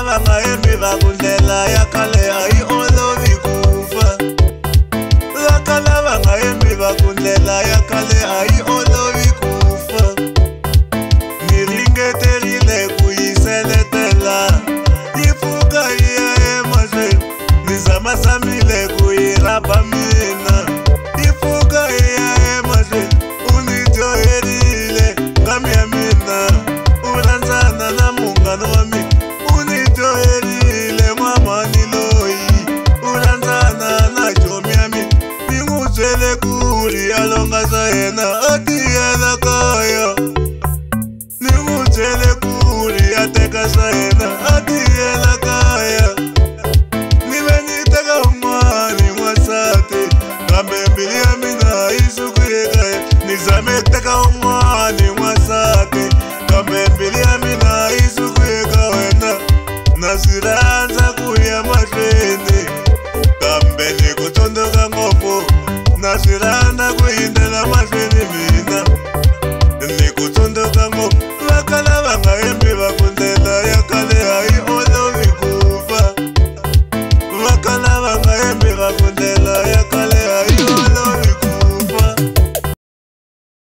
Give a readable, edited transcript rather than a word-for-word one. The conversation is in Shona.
lava nga yimbi va ku ndlela ya khale a yi olovi ku fa. Laka lava nga yimbi va ku ndlela ya khale a yi olovi ku fa. Ni ringeterile ku yi seletela yi pfuka yi ya emahlweni. Ni zamasamile ku yi rhaba mina yi pfuka yi ya emahlweni. U ni dyoherile ngami ya mina u rhandzana na munghana wa mina. U ni dyoherile n'wamhani loyi u rhandzana na jomi ya mina. Ni n'wi byele ku ri ya longa swa yena a tiyela kaya. Ni n'wi byele ku ri ya teka swa yena a tiyela kaya. Ni ve ni teka un'wana n'wansati kambe mbilu ya mina yi sukile kaya. Ni zame teka un'wana n'wansati kambe mbilu ya mina yi sukile ka wena. Na swi rhandza ku ya mahlweni kambe ni ku tsundzuka ngopfu. Na swi rhandza ku yindlela mahlweni mina.